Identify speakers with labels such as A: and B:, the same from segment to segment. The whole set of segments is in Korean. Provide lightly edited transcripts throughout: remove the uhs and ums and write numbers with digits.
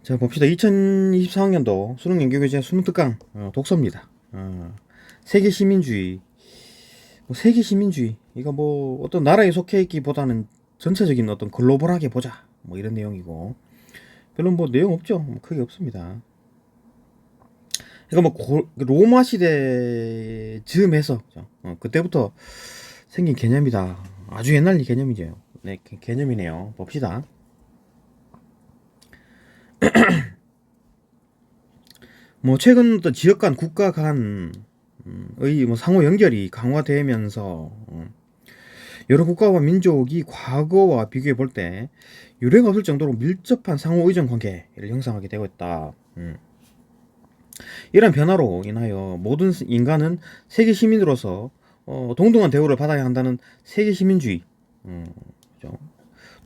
A: 자, 봅시다. 2024학년도 수능연계교재 수능특강 독서입니다. 세계시민주의. 세계시민주의. 이거 뭐 어떤 나라에 속해 있기보다는 전체적인 어떤 글로벌하게 보자. 뭐 이런 내용이고. 별로 뭐 내용 없죠. 뭐 크게 없습니다. 이거 뭐 로마 시대 즈음해서 그때부터 생긴 개념이다. 아주 옛날 개념이죠. 네, 개념이네요. 봅시다. 뭐 최근 또 지역 간 국가 간의 뭐 상호 연결이 강화되면서 여러 국가와 민족이 과거와 비교해 볼 때 유례가 없을 정도로 밀접한 상호 의존 관계를 형성하게 되고 있다. 이런 변화로 인하여 모든 인간은 세계 시민으로서 동등한 대우를 받아야 한다는 세계 시민주의, 그죠?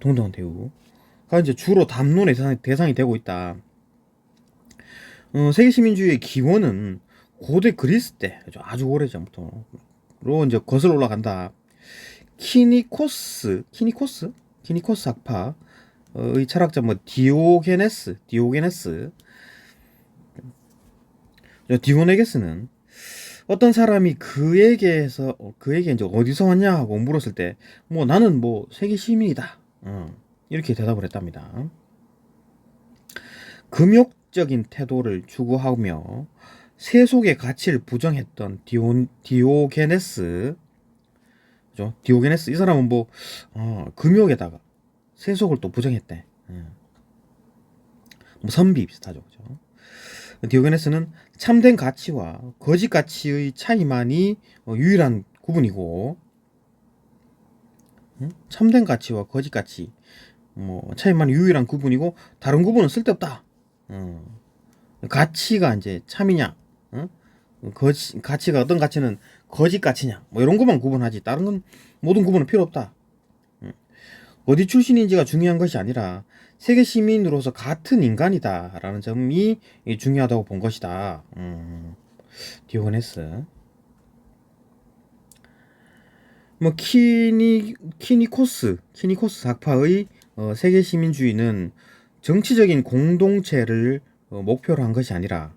A: 동등한 대우가 이제 주로 담론의 대상이 되고 있다. 세계 시민주의의 기원은 고대 그리스 때, 아주 오래 전부터로 이제 거슬러 올라간다. 키니코스 학파의 철학자 뭐 디오네게스는 어떤 사람이 그에게 이제 어디서 왔냐 하고 물었을 때 뭐 나는 뭐 세계 시민이다. 이렇게 대답을 했답니다. 금욕적인 태도를 추구하며 세속의 가치를 부정했던 디오게네스, 그죠? 디오게네스 이 사람은 뭐 금욕에다가 세속을 또 부정했대. 뭐 선비 비슷하죠, 그죠? 디오게네스는 참된 가치와 거짓 가치의 차이만이 유일한 구분이고, 참된 가치와 거짓 가치 뭐 차이만이 유일한 구분이고 다른 구분은 쓸데없다. 가치가 이제 참이냐, 가치가 어떤 가치는 거짓 가치냐, 뭐 이런 것만 구분하지 다른 건 모든 구분은 필요 없다. 어디 출신인지가 중요한 것이 아니라 세계 시민으로서 같은 인간이다라는 점이 중요하다고 본 것이다. 디오게네스. 뭐 키니코스 학파의 세계 시민주의는 정치적인 공동체를 목표로 한 것이 아니라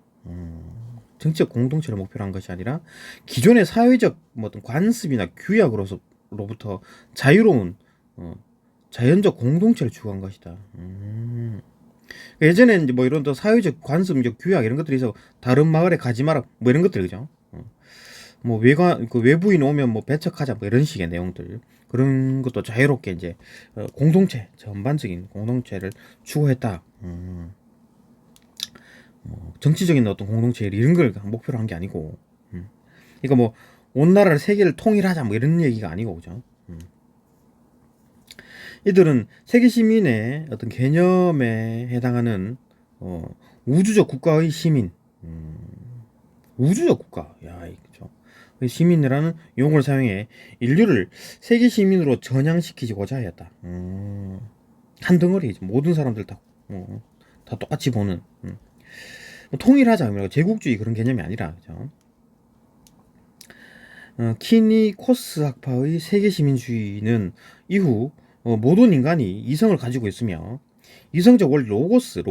A: 정치적 공동체를 목표로 한 것이 아니라 기존의 사회적 뭐 어떤 관습이나 규약으로부터 자유로운 자연적 공동체를 추구한 것이다. 예전에는 이제 뭐 이런 또 사회적 관습적 규약 이런 것들이 있어 다른 마을에 가지 마라 뭐 이런 것들 그죠? 뭐 외부인 오면 뭐 배척하자 뭐 이런 식의 내용들 그런 것도 자유롭게 이제 공동체 전반적인 공동체를 추구했다. 뭐 정치적인 어떤 공동체 이런 걸 목표로 한 게 아니고, 그러니까 뭐 온 나라를 세계를 통일하자 뭐 이런 얘기가 아니고 그죠? 이들은 세계 시민의 어떤 개념에 해당하는 우주적 국가의 시민, 우주적 국가, 야, 그죠? 시민이라는 용어를 사용해 인류를 세계 시민으로 전향시키고자 하였다. 한 덩어리 모든 사람들 다 똑같이 보는 뭐 통일하자 뭐 제국주의 그런 개념이 아니라 그죠? 키니코스 학파의 세계 시민주의는 이후 모든 인간이 이성을 가지고 있으며 이성적 원리 그죠?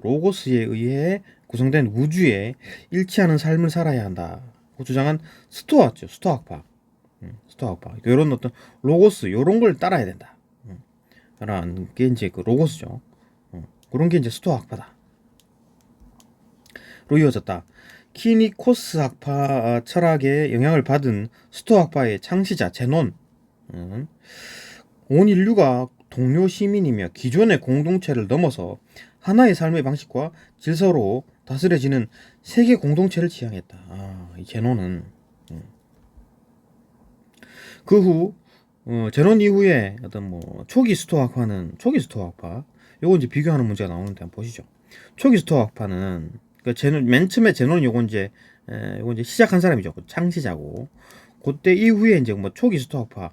A: 로고스에 의해 구성된 우주에 일치하는 삶을 살아야 한다고 주장한 스토아학파. 스토아학파. 이런 어떤 로고스 이런 걸 따라야 된다. 라는 게 이제 그 로고스죠. 그런 게 이제 스토아학파다. 로 이어졌다. 키니코스 학파 철학의 영향을 받은 스토아학파의 창시자 제논. 온 인류가 동료 시민이며 기존의 공동체를 넘어서 하나의 삶의 방식과 질서로 다스려지는 세계 공동체를 지향했다. 이 제논은 그 후 제논 이후에 어떤 뭐 초기 스토아학파 요거 이제 비교하는 문제가 나오는데 한번 보시죠. 초기 스토아학파는 그 제논 맨 처음에 제논 요거 이제 시작한 사람이죠. 그 창시자고 그때 이후에 이제 뭐 초기 스토아학파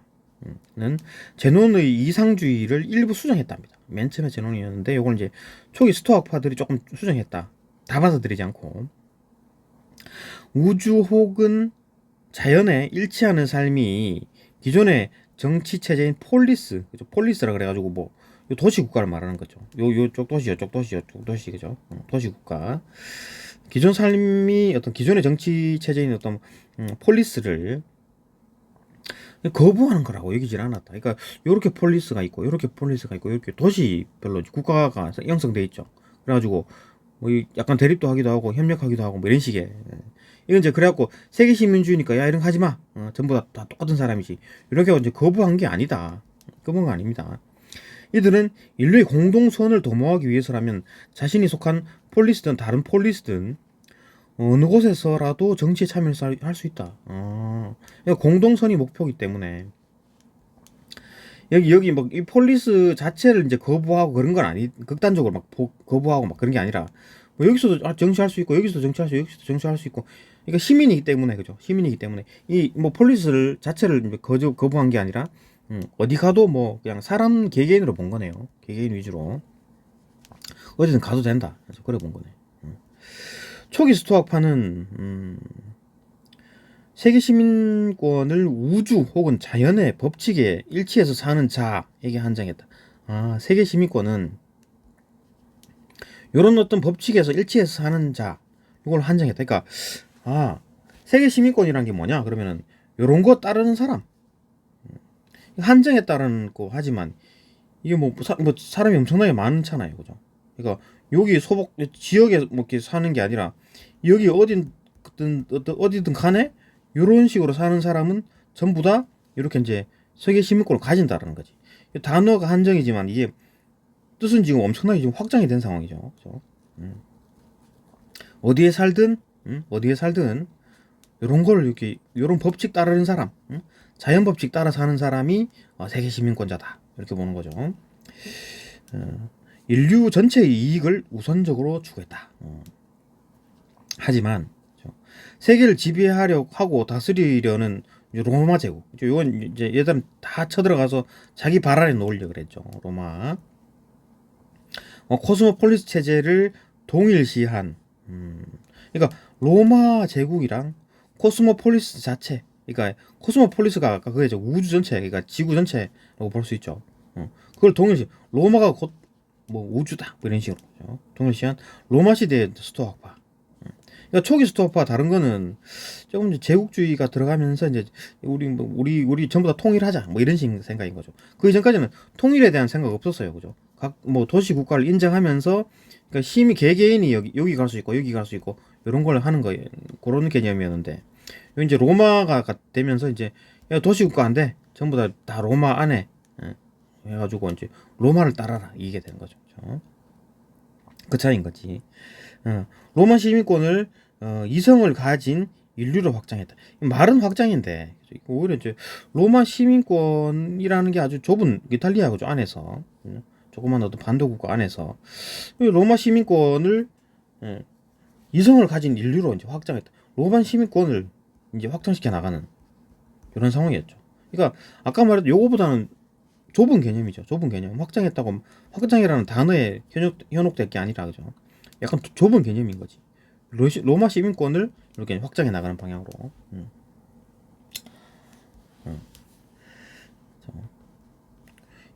A: 는 제논의 이상주의를 일부 수정했답니다. 맨 처음에 제논이었는데 요걸 이제 초기 스토아파들이 조금 수정했다. 다 받아들이지 않고 우주 혹은 자연에 일치하는 삶이 기존의 정치 체제인 폴리스라 그래가지고 뭐 요 도시 국가를 말하는 거죠. 요쪽 도시, 요쪽 도시, 요쪽 도시, 그죠? 도시 국가. 기존 삶이 어떤 기존의 정치 체제인 어떤 폴리스를 거부하는 거라고 여기질 않았다. 그러니까 요렇게 폴리스가 있고, 요렇게 폴리스가 있고, 요렇게 도시별로 국가가 형성돼 있죠. 그래가지고 뭐 약간 대립도 하기도 하고 협력하기도 하고 뭐 이런 식의 이건 이제 그래갖고 세계 시민주의니까 야 이런 거 하지 마. 전부 다 똑같은 사람이지. 이렇게 이제 거부한 게 아니다. 거부한 거 아닙니다. 이들은 인류의 공동선을 도모하기 위해서라면 자신이 속한 폴리스든 다른 폴리스든 어느 곳에서라도 정치에 참여를 할 수 있다. 그러니까 공동선이 목표이기 때문에 여기 뭐 이 폴리스 자체를 이제 거부하고 그런 건 아니, 극단적으로 막 거부하고 막 그런 게 아니라 뭐 여기서도 정치할 수 있고 여기서도 정치할 수 있고 여기서도 정치할 수 있고 그러니까 시민이기 때문에 그죠. 시민이기 때문에 이 뭐 폴리스를 자체를 거부한 게 아니라 어디 가도 뭐 그냥 사람 개개인으로 본 거네요. 개개인 위주로 어디든 가도 된다. 그래서 그래 본 거네. 초기 스토아파는 세계 시민권을 우주 혹은 자연의 법칙에 일치해서 사는 자에게 한정했다. 세계 시민권은 이런 어떤 법칙에서 일치해서 사는 자 이걸 한정했다. 그러니까 세계 시민권이란 게 뭐냐? 그러면은 요런 거 따르는 사람 한정했다는 거 하지만 이게 뭐 사람이 엄청나게 많잖아요, 그죠? 그러니까 여기 소복 지역에 뭐 이렇게 사는 게 아니라 여기 어디든 간에 이런 식으로 사는 사람은 전부 다 이렇게 이제 세계 시민권을 가진다라는 거지. 단어가 한정이지만 이게 뜻은 지금 엄청나게 지금 확장이 된 상황이죠. 그죠? 어디에 살든 어디에 살든 이런 걸 이렇게 이런 법칙 따르는 사람, 자연 법칙 따라 사는 사람이 세계 시민권자다 이렇게 보는 거죠. 인류 전체의 이익을 우선적으로 추구했다. 하지만 세계를 지배하려고 하고 다스리려는 로마 제국, 이건 이제 얘들은 다 쳐들어가서 자기 발 아래 놓으려 그랬죠. 로마 코스모폴리스 체제를 동일시한 그러니까 로마 제국이랑 코스모폴리스 자체, 그러니까 코스모폴리스가 아까 그게 우주 전체, 그러니까 지구 전체라고 볼 수 있죠. 그걸 동일시 로마가 곧 뭐 우주다 뭐 이런 식으로 동일시한 로마 시대의 스토아파. 그러니까 초기 스토아파 다른 거는 조금 이제 제국주의가 들어가면서 이제 우리 전부 다 통일하자 뭐 이런 식 생각인 거죠. 그 이전까지는 통일에 대한 생각 없었어요, 그죠? 각 뭐 도시 국가를 인정하면서 그러니까 시민 개개인이 여기 갈 수 있고 여기 갈 수 있고 이런 걸 하는 거예요. 그런 개념이었는데 이제 로마가 되면서 이제 야, 도시 국가 안 돼. 전부 다 로마 안에 해가지고 이제 로마를 따라라 이게 되는 거죠. 그렇죠? 그 차이인 거지. 로마 시민권을 이성을 가진 인류로 확장했다. 말은 확장인데 오히려 이제 로마 시민권이라는 게 아주 좁은 이탈리아 그죠 안에서 조그만 어떤 반도국가 안에서 로마 시민권을 이성을 가진 인류로 이제 확장했다. 로마 시민권을 이제 확장시켜 나가는 이런 상황이었죠. 그러니까 아까 말했던 요거보다는 좁은 개념이죠. 좁은 개념. 확장했다고 확장이라는 단어에 현혹될 게 아니라 그죠. 약간 좁은 개념인 거지. 로마 시민권을 이렇게 확장해 나가는 방향으로.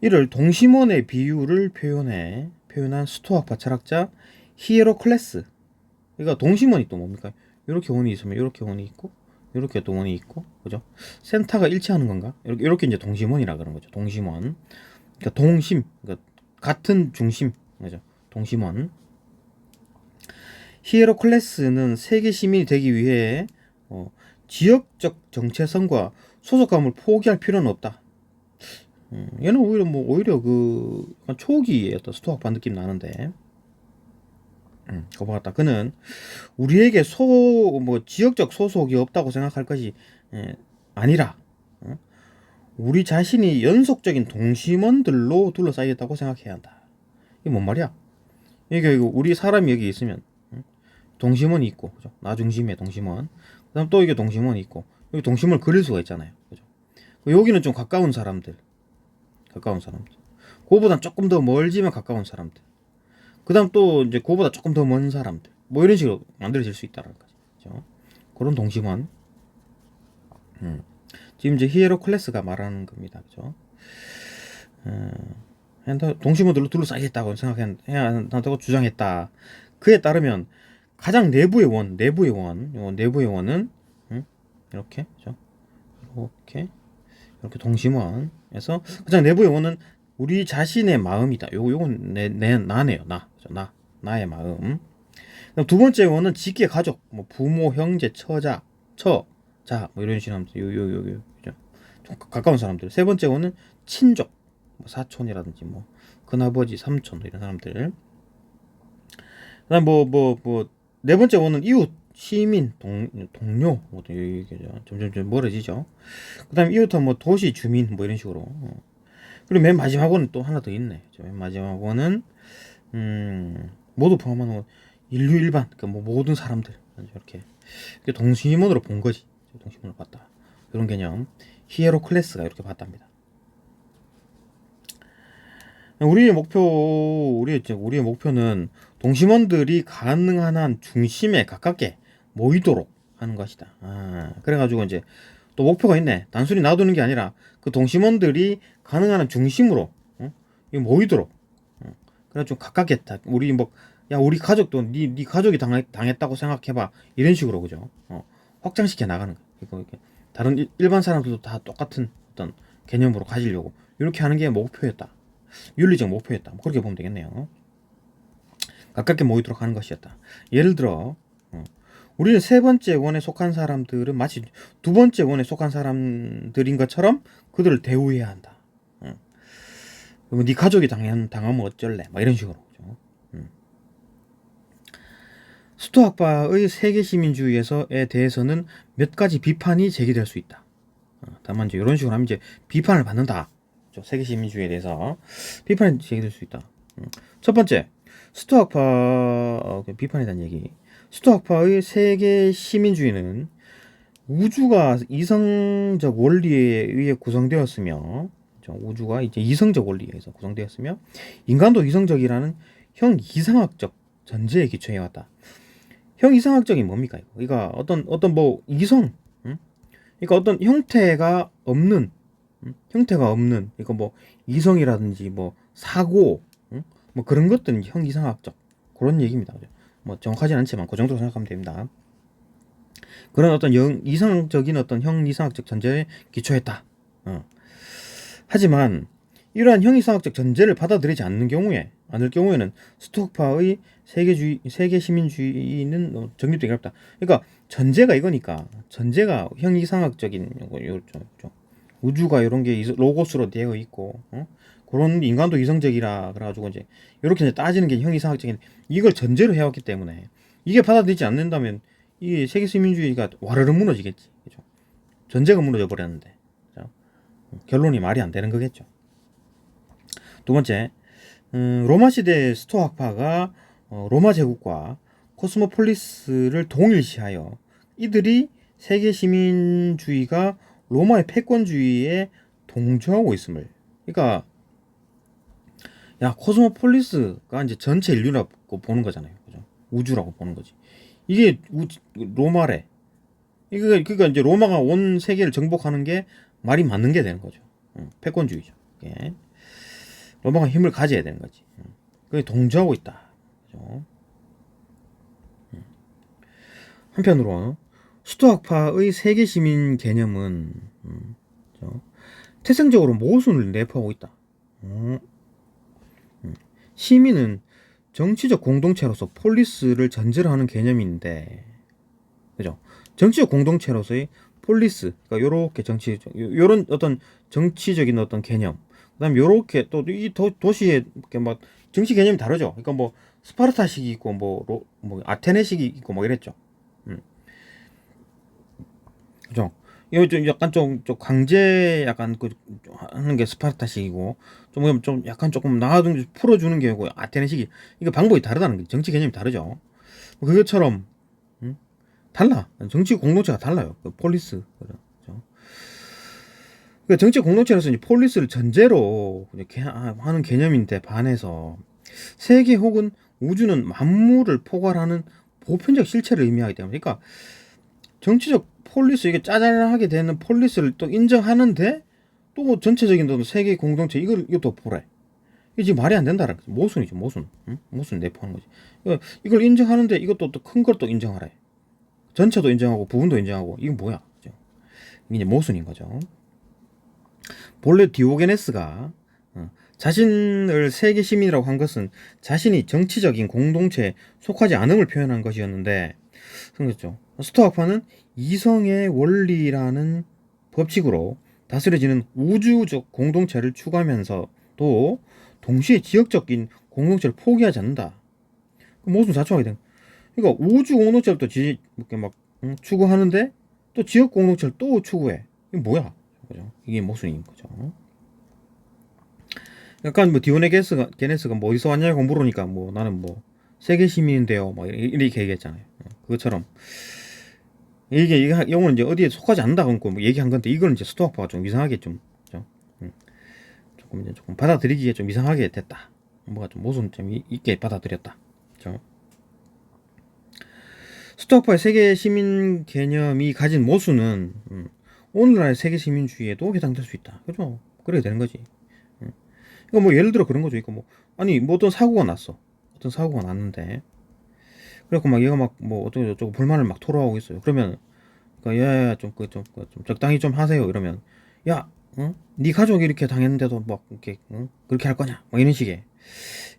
A: 이를 동심원의 비유를 표현한 스토아파 철학자 히에로클레스. 그러니까 동심원이 또 뭡니까? 이렇게 원이 있으면 이렇게 원이 있고 이렇게 또 원이 있고 그죠? 센터가 일치하는 건가? 이렇게 이제 동심원이라 그러는 거죠. 동심원. 그러니까 동심, 그러니까 같은 중심, 그죠? 동심원. 히에로클레스는 세계 시민이 되기 위해 지역적 정체성과 소속감을 포기할 필요는 없다. 얘는 오히려 그 초기의 어떤 스토아파 느낌 나는데. 그거 봤다. 그는 우리에게 지역적 소속이 없다고 생각할 것이 아니라 우리 자신이 연속적인 동심원들로 둘러싸였다고 생각해야 한다. 이게 뭔 말이야? 이게 우리 사람이 여기 있으면 동심원이 있고, 그죠? 나 중심의 동심원. 그다음 또 이게 동심원이 있고, 여기 동심원을 그릴 수가 있잖아요, 그죠? 여기는 좀 가까운 사람들. 그거보단 조금 더 멀지만 가까운 사람들. 그다음 또 이제 그거보다 조금 더 먼 사람들. 뭐 이런 식으로 만들어질 수 있다는 거죠. 그죠? 그런 동심원. 지금 이제 히에로클레스가 말하는 겁니다. 그죠? 동심원들로 둘러싸겠다고 생각해야 한다고 주장했다. 그에 따르면 가장 내부의 내부의 원은 이렇게 그죠? 이렇게 동심원에서 가장 내부의 원은 우리 자신의 마음이다. 요건 나네요. 그죠? 나의 마음. 두 번째 원은 직계 가족, 뭐 부모, 형제, 처자, 뭐 이런 사람들, 그죠? 좀 가까운 사람들. 세 번째 원은 친족, 뭐 사촌이라든지 뭐 큰아버지, 삼촌 이런 사람들. 그다음 네 번째 원은 이웃, 시민, 동료, 뭐 이게 점점 멀어지죠. 그다음 이웃은 뭐 도시 주민 뭐 이런 식으로. 그리고 맨 마지막 원은 또 하나 더 있네. 맨 마지막 원은 모두 포함하는 인류 일반, 그러니까 뭐 모든 사람들 이렇게 동심원으로 본 거지. 동심원으로 봤다. 이런 개념 히에로클레스가 이렇게 봤답니다. 우리의 목표는 동심원들이 가능한 한 중심에 가깝게 모이도록 하는 것이다. 그래가지고 이제 또 목표가 있네. 단순히 놔두는 게 아니라 그 동심원들이 가능한 한 중심으로 모이도록. 그래 좀 가깝게 우리 가족도 네 가족이 당했다고 생각해봐. 이런 식으로 그죠? 확장시켜 나가는 거. 이거 다른 일반 사람들도 다 똑같은 어떤 개념으로 가지려고 이렇게 하는 게 목표였다. 윤리적 목표였다. 뭐 그렇게 보면 되겠네요. 가깝게 모이도록 하는 것이었다. 예를 들어 우리는 세 번째 원에 속한 사람들은 마치 두 번째 원에 속한 사람들인 것처럼 그들을 대우해야 한다. 네 가족이 당하면 어쩔래? 막 이런 식으로. 스토아파의 세계 시민주의에 대해서는 몇 가지 비판이 제기될 수 있다. 다만 이제 이런 식으로 하면 이제 비판을 받는다. 세계 시민주의에 대해서 비판이 제기될 수 있다. 첫 번째, 스토아파 비판에 대한 얘기. 스토아파의 세계 시민주의는 우주가 이성적 원리에 의해 구성되었으며, 우주가 이제 이성적 원리에 의해서 구성되었으며, 인간도 이성적이라는 형 이상학적 전제에 기초해 왔다. 형 이상학적이 뭡니까? 그러니까 어떤 뭐 이성, 그러니까 어떤 형태가 없는, 그러니까 뭐 이성이라든지 뭐 사고, 뭐 그런 것들은 형 이상학적 그런 얘기입니다. 뭐 정확하진 않지만 그 정도로 생각하면 됩니다. 그런 어떤 이상적인 어떤 형 이상학적 전제에 기초했다. 하지만 이러한 형 이상학적 전제를 받아들이지 않을 경우에는 스토아파의 세계 시민주의는 정립되기 어렵다. 그러니까 전제가 이거니까 전제가 형 이상학적인 요죠. 우주가 이런 게 로고스로 되어 있고 그런 인간도 이성적이라 그래가지고 이제 이렇게 따지는 게 형 이상학적인 이걸 전제로 해왔기 때문에 이게 받아들이지 않는다면 이 세계 시민주의가 와르르 무너지겠지. 그죠? 전제가 무너져 버렸는데 결론이 말이 안 되는 거겠죠. 두 번째, 로마 시대 스토아파가 로마 제국과 코스모폴리스를 동일시하여 이들이 세계 시민주의가 로마의 패권주의에 동조하고 있음을. 그러니까 코스모폴리스가 이제 전체 인류라고 보는 거잖아요. 그죠? 우주라고 보는 거지. 이게 로마래. 그러니까 이제 로마가 온 세계를 정복하는 게 말이 맞는 게 되는 거죠. 패권주의죠. 이게. 로마가 힘을 가져야 되는 거지. 그게 동조하고 있다. 그죠? 한편으로 스토아파의 세계 시민 개념은 태생적으로 모순을 내포하고 있다. 시민은 정치적 공동체로서 폴리스를 전제로 하는 개념인데, 그죠? 정치적 공동체로서의 폴리스, 그러니까 요런 어떤 정치적인 어떤 개념, 그다음 요렇게 또 이 도시에 이렇게 막 정치 개념이 다르죠. 그러니까 뭐 스파르타식이 있고 뭐 아테네식이 있고 뭐 이랬죠. 그죠? 이거 좀 약간 좀 강제 약간 하는 게 스파르타식이고 좀 약간 조금 나아좀 풀어주는 게 아테네식이 이거 방법이 다르다는 게 정치 개념이 다르죠. 그것처럼 달라. 정치 공동체가 달라요. 폴리스. 그죠? 그러니까 정치 공동체에서 이제 폴리스를 전제로 하는 개념인데 반해서 세계 혹은 우주는 만물을 포괄하는 보편적 실체를 의미하기 때문에 그러니까 정치적 폴리스 이게 짜잘하게 되는 폴리스를 또 인정하는데 또 전체적인 세계 공동체 이것도 보래. 이게 지금 말이 안 된다라는 거지. 모순이죠, 모순. 응? 모순 내포하는 거지. 이걸 인정하는데 이것도 또 큰 걸 또 인정하래. 전체도 인정하고 부분도 인정하고 이건 뭐야? 그죠? 이게 이제 모순인 거죠. 본래 디오게네스가 자신을 세계 시민이라고 한 것은 자신이 정치적인 공동체에 속하지 않음을 표현한 것이었는데, 그렇죠. 스토아파는 이성의 원리라는 법칙으로 다스려지는 우주적 공동체를 추구하면서도 동시에 지역적인 공동체를 포기하지 않는다. 모순 자초하게 된. 그러니까 우주 공동체를 또 이렇게 막 추구하는데 또 지역 공동체를 또 추구해. 이게 뭐야? 그죠? 이게 모순인 거죠. 약간 뭐 디오네게네스가 뭐 어디서 왔냐고 물으니까 뭐 나는 뭐 세계 시민인데요. 뭐 이렇게 얘기했잖아요. 그것처럼 이게 영어는 이제 어디에 속하지 않는다고 뭐 얘기한 건데 이거는 이제 스토아파가 좀 이상하게 좀 조금 이제 조금 받아들이기에 좀 이상하게 됐다. 뭐가 좀 모순점이 있게 받아들였다. 그렇죠? 스토아파의 세계 시민 개념이 가진 모순은 오늘날의 세계 시민주의에도 해당될 수 있다. 그죠? 그래야 되는 거지. 이거 뭐 예를 들어 그런 거죠. 이거 뭐 아니 뭐 어떤 사고가 났어. 어떤 사고가 났는데 그래갖고 막 얘가 막 뭐 어쩌고 저쩌고 불만을 막 토로하고 있어요. 그러면 그러니까 야야야 좀 적당히 좀 하세요. 이러면 야, 응? 네 가족이 이렇게 당했는데도 막 이렇게 그렇게 할 거냐? 뭐 이런 식의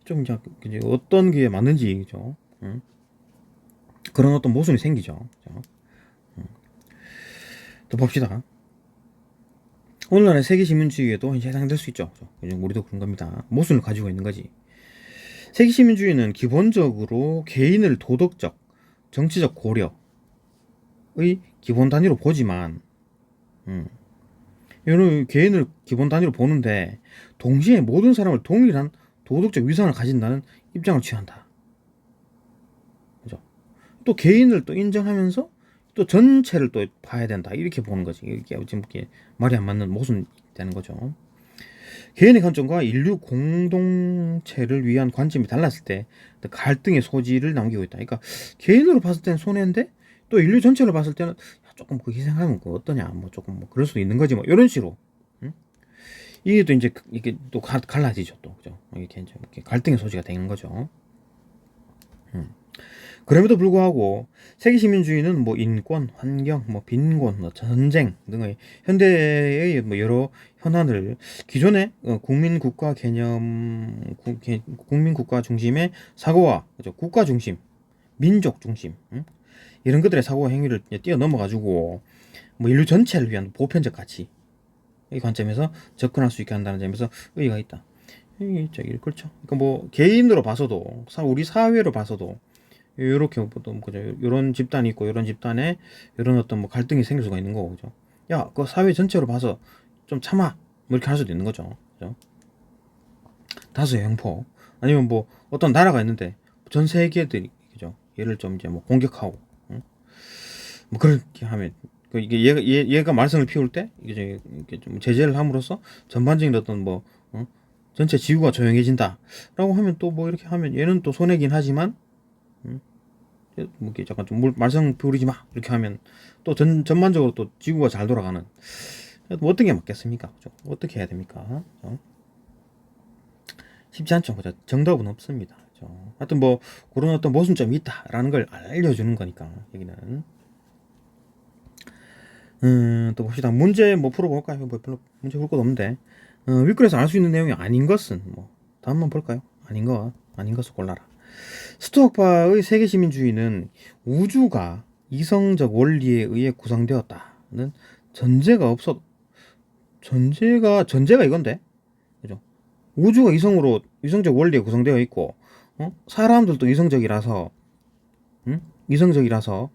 A: 좀 이제 어떤 게 맞는지 그죠? 응? 그런 어떤 모순이 생기죠. 그죠? 또 봅시다. 오늘날의 세계 시민주의에도 해당될 수 있죠. 그죠? 우리도 그런 겁니다. 모순을 가지고 있는 거지. 세계 시민주의는 기본적으로 개인을 도덕적, 정치적 고려의 기본 단위로 보지만, 이는 개인을 기본 단위로 보는데 동시에 모든 사람을 동일한 도덕적 위상을 가진다는 입장을 취한다. 그죠? 또 개인을 또 인정하면서 또 전체를 또 봐야 된다. 이렇게 보는 거지. 이게 지금 이렇게 말이 안 맞는 모순이 되는 거죠. 개인의 관점과 인류 공동체를 위한 관점이 달랐을 때 갈등의 소지를 남기고 있다. 그러니까 개인으로 봤을 때는 손해인데 또 인류 전체로 봤을 때는 조금 그 희생하면 그 어떠냐, 뭐 조금 뭐 그럴 수도 있는 거지, 뭐 이런 식으로. 응? 이게 또 이제 이게 또 갈라지죠, 또 그죠? 이렇게 갈등의 소지가 되는 거죠. 그럼에도 불구하고 세계 시민주의는 뭐 인권, 환경, 뭐 빈곤, 뭐 전쟁 등의 현대의 뭐 여러 현안을 기존의 국민 국가 개념, 국민 국가 중심의 사고와 그죠? 국가 중심, 민족 중심 이런 것들의 사고와 행위를 뛰어넘어 가지고 뭐 인류 전체를 위한 보편적 가치 이 관점에서 접근할 수 있게 한다는 점에서 의의가 있다. 이게 저기 그렇죠. 그러니까 뭐 개인으로 봐서도 우리 사회로 봐서도 요렇게 보통 그죠. 요런 집단이 있고 요런 집단에 요런 어떤 뭐 갈등이 생길 수가 있는 거고 그죠. 야, 그 사회 전체로 봐서 좀 참아. 뭐 이렇게 할 수도 있는 거죠. 그죠? 다수의 형포. 아니면 뭐 어떤 나라가 있는데 전 세계들이 그죠. 얘를 좀 이제 뭐 공격하고 뭐 그렇게 하면 이게 얘가 말썽을 피울 때 이게 좀 제재를 함으로써 전반적인 어떤 뭐 전체 지구가 조용해진다라고 하면 또 뭐 이렇게 하면 얘는 또 손해긴 하지만 뭐 이렇게 잠깐 좀 말썽 피우지 마 이렇게 하면 또 전반적으로 또 지구가 잘 돌아가는 뭐 어떤 게 맞겠습니까? 그죠? 어떻게 해야 됩니까? 그죠? 쉽지 않죠. 그죠? 정답은 없습니다. 그죠? 하여튼 뭐 그런 어떤 모순점이 있다라는 걸 알려주는 거니까 여기는 또 봅시다. 문제 뭐 풀어볼까요? 뭐 별로 문제 풀 것도 없는데 윗글에서 알 수 있는 내용이 아닌 것은 뭐 다음만 볼까요? 아닌 것을 골라라. 스토어파의 세계시민주의는 우주가 이성적 원리에 의해 구성되었다는 전제가 없어. 전제가 이건데, 그죠? 우주가 이성적 원리에 구성되어 있고, 사람들도 이성적이라서, 이성적이라서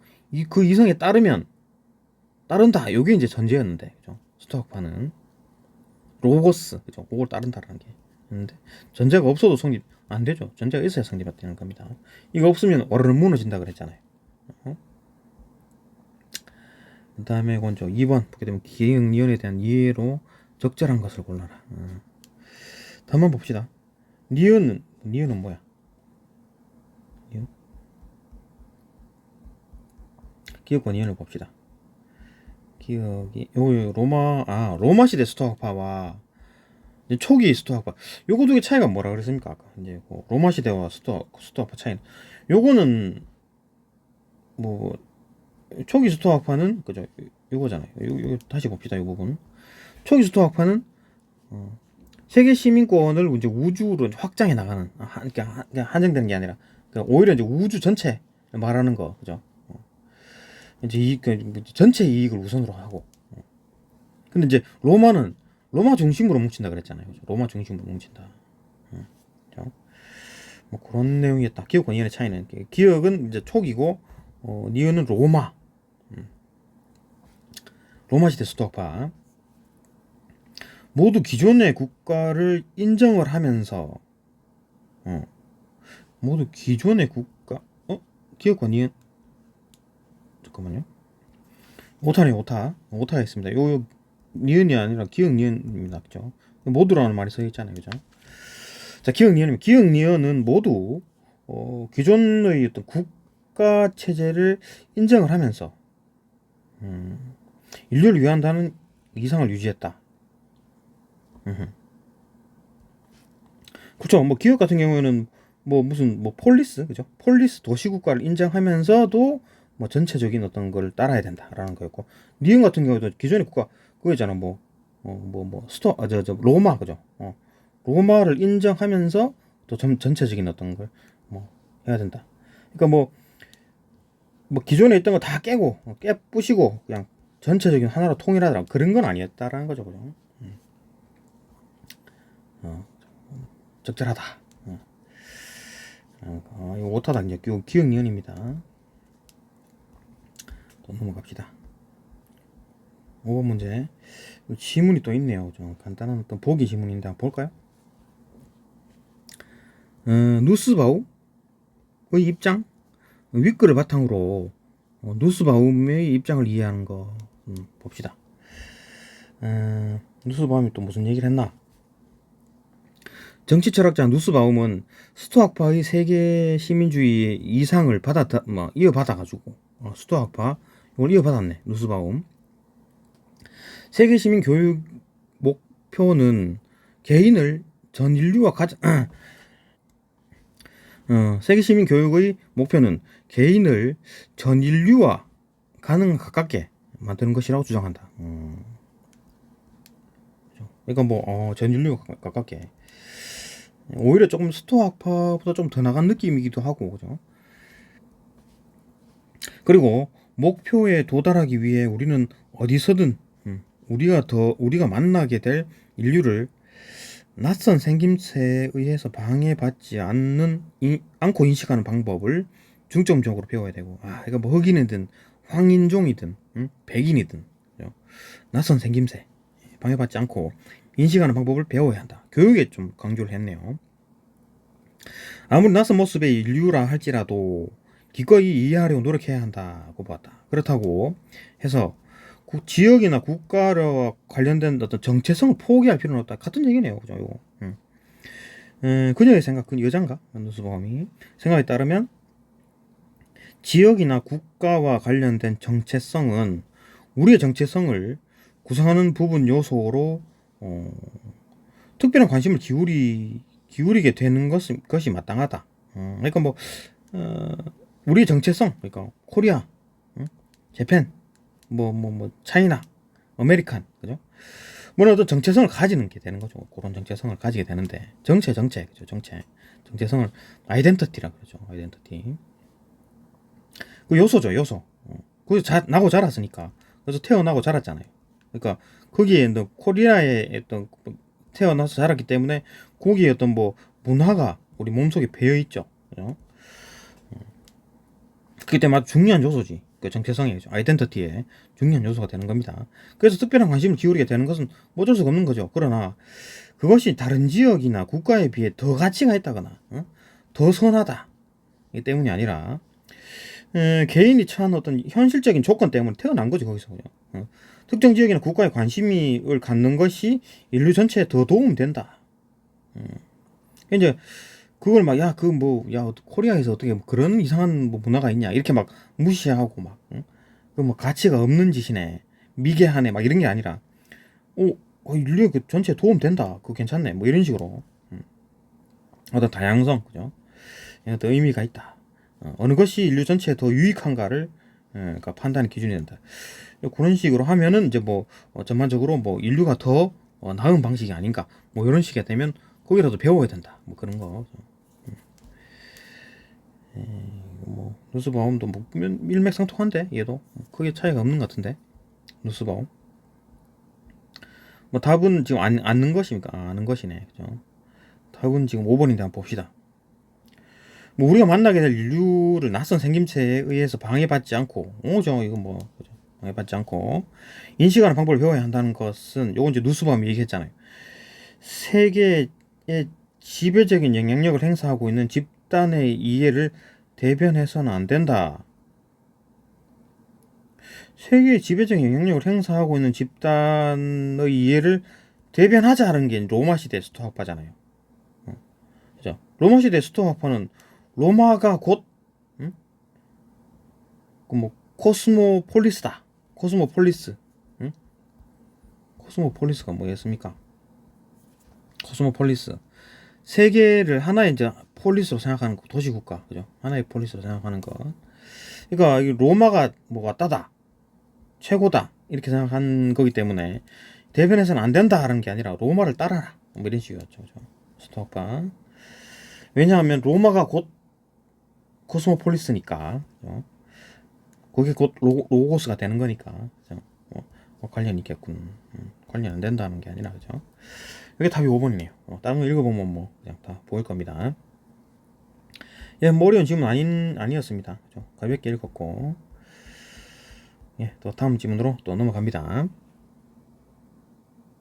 A: 그 이성에 따른다. 요게 이제 전제였는데, 그죠? 스토어파는 로고스, 그죠? 그걸 따른다라는 게 있는데 전제가 없어도 성립 안 되죠. 전제가 있어야 성립되는 겁니다. 이거 없으면 와르르 무너진다 그랬잖아요. 그 다음에 먼저 2번 보게 되면 기행리언에 대한 이해로 적절한 것을 골라라. 다음만 봅시다. 니은은 뭐야? 니은? 기억과 니은을 봅시다. 기억이 요 로마 시대 스토아파와 이제 초기 스토아파 요거 두 개 차이가 뭐라 그랬습니까? 아까 이제 그 로마 시대와 스토아파 차이는 요거는 뭐 초기 스토아파는 그죠? 요거잖아요. 요 다시 봅시다. 요 부분. 초기 스토아파는 세계 시민권을 이제 우주로 확장해 나가는 그러니까 한정되는 게 아니라 그러니까 오히려 이제 우주 전체 말하는 거 그죠? 이제 전체 이익을 우선으로 하고. 근데 이제 로마는 로마 중심으로 뭉친다 그랬잖아요. 그죠? 로마 중심으로 뭉친다. 그죠? 뭐 그런 내용이었다. 기억과 니은의 차이는 기억은 이제 촉이고 니은은 로마. 로마 시대 스토아파. 모두 기존의 국가를 인정을 하면서 모두 기존의 국가 기억과 니은 잠깐만요. 오타네 오타가 있습니다. 요 니은이 아니라 기억 니은입니다. 그죠? 모두라는 말이 써 있잖아요. 그죠? 자, 기억 니은이면 기억 니은은 모두 기존의 어떤 국가 체제를 인정을 하면서 인류를 위한다는 이상을 유지했다. 그렇죠. 뭐 기업 같은 경우에는 뭐 무슨 뭐 폴리스 그죠? 폴리스 도시국가를 인정하면서도 뭐 전체적인 어떤 걸 따라야 된다라는 거였고, 니은 같은 경우도 기존의 국가 그거잖아. 스토 저 로마 그죠? 로마를 인정하면서 또 전체적인 어떤 걸 뭐 해야 된다. 그러니까 뭐 기존에 있던 거 다 깨고 깨부시고 그냥 전체적인 하나로 통일하더라 그런 건 아니었다라는 거죠. 그죠? 적절하다. 이거 오타다. 이제 기억 니은입니다. 또 넘어갑시다. 5번 문제. 지문이 또 있네요. 좀 간단한 어떤 보기 지문인데 한번 볼까요? 누스바움의 입장, 윗글을 바탕으로 누스바움의 입장을 이해하는 거 봅시다. 누스바움이 또 무슨 얘기를 했나? 정치 철학자 누스바움은 스토아파의 세계 시민주의의 이상을 이어받아가지고 스토아파 이걸 이어받았네. 누스바움. 세계 시민 교육 목표는 개인을 전 인류와 세계 시민 교육의 목표는 개인을 전 인류와 가능 가깝게 만드는 것이라고 주장한다. 그러니까 전 인류와 가깝게. 오히려 조금 스토아파보다 좀 더 나간 느낌이기도 하고, 그죠? 그리고 목표에 도달하기 위해 우리는 어디서든 우리가 만나게 될 인류를 낯선 생김새에 의해서 방해받지 않고 인식하는 방법을 중점적으로 배워야 되고, 그러니까 뭐 흑인이든 황인종이든 백인이든 그죠? 낯선 생김새 방해받지 않고 인식하는 방법을 배워야 한다. 교육에 좀 강조를 했네요. 아무리 낯선 모습의 인류라 할지라도 기꺼이 이해하려고 노력해야 한다고 봤다. 그렇다고 해서 지역이나 국가와 관련된 어떤 정체성을 포기할 필요는 없다. 같은 얘기네요. 그죠? 이거. 그녀의 생각, 그 여잔가? 누스바움이 생각에 따르면 지역이나 국가와 관련된 정체성은 우리의 정체성을 구성하는 부분 요소로 특별한 관심을 기울이게 되는 것이 마땅하다. 그러니까 우리의 정체성, 그러니까 코리아, 재팬, 차이나, 아메리칸, 그죠? 어떤 정체성을 가지는 게 되는 거죠. 그런 정체성을 가지게 되는데, 그죠? 정체성을 아이덴티티라 그러죠. 아이덴티티. 그 요소죠, 요소. 거기서 나고 자랐으니까. 그래서 태어나고 자랐잖아요. 그러니까 거기에 코리아에 어떤 태어나서 자랐기 때문에 거기에 어떤 문화가 우리 몸속에 배어 있죠. 그죠? 그게 때문에 아주 중요한 요소지. 그 정체성의 아이덴티티의 중요한 요소가 되는 겁니다. 그래서 특별한 관심을 기울이게 되는 것은 어쩔 수가 없는 거죠. 그러나 그것이 다른 지역이나 국가에 비해 더 가치가 있다거나 더 선하다 이 때문이 아니라 개인이 처한 어떤 현실적인 조건 때문에 태어난 거지. 거기서 그냥 특정 지역이나 국가에 관심을 갖는 것이 인류 전체에 더 도움이 된다. 이제 그걸 코리아에서 어떻게 그런 이상한 문화가 있냐 이렇게 무시하고 그 가치가 없는 짓이네, 미개하네 이런 게 아니라 인류의 그 전체에 도움 된다. 그거 괜찮네. 뭐 이런 식으로 어떤 다양성, 그죠? 어떤 의미가 있다. 어느 것이 인류 전체에 더 유익한가를 그러니까 판단의 기준이 된다. 그런 식으로 하면은 이제 뭐 전반적으로 뭐 인류가 더 나은 방식이 아닌가 뭐 이런 식이 되면 거기라도 배워야 된다. 뭐 그런 거. 뭐 누스바움도 뭐 일맥상통한데 얘도 크게 차이가 없는 것 같은데 누스바움. 뭐 답은 지금 않는 것입니까? 아는 것이네. 그죠? 답은 지금 5번인데 한번 봅시다. 뭐 우리가 만나게 될 인류를 낯선 생김새에 의해서 방해받지 않고 오죠 이거 뭐 그죠? 방해받지 않고 인식하는 방법을 배워야 한다는 것은 요건 이제 누스바움이 얘기했잖아요. 세계의 지배적인 영향력을 행사하고 있는 집단의 이해를 대변해서는 안 된다. 세계의 지배적인 영향력을 행사하고 있는 집단의 이해를 대변하자는 게 로마 시대 스토아파잖아요. 그죠? 로마 시대 스토아파는 로마가 곧 그 뭐 코스모폴리스다. 코스모폴리스. 응? 코스모폴리스가 뭐였습니까? 코스모폴리스. 세계를 하나의 이제 폴리스로 생각하는 거, 도시국가, 그죠? 하나의 폴리스로 생각하는 거. 그러니까 이 로마가 뭐 왔다다, 최고다 이렇게 생각한 거기 때문에 대변해서는 안 된다라는 게 아니라 로마를 따라라, 뭐 이런 식이었죠, 그죠? 스토아파. 왜냐하면 로마가 곧 코스모폴리스니까, 그죠? 그게 곧 로고스가 되는 거니까, 그죠? 뭐 관련 있겠군. 관련 안 된다는 게 아니라, 그죠? 이게 답이 5번이네요. 다른 거 읽어보면 뭐 그냥 다 보일 겁니다. 예, 뭐 어려운 질문 아니었습니다. 그죠? 가볍게 읽었고, 예, 또 다음 질문으로 또 넘어갑니다.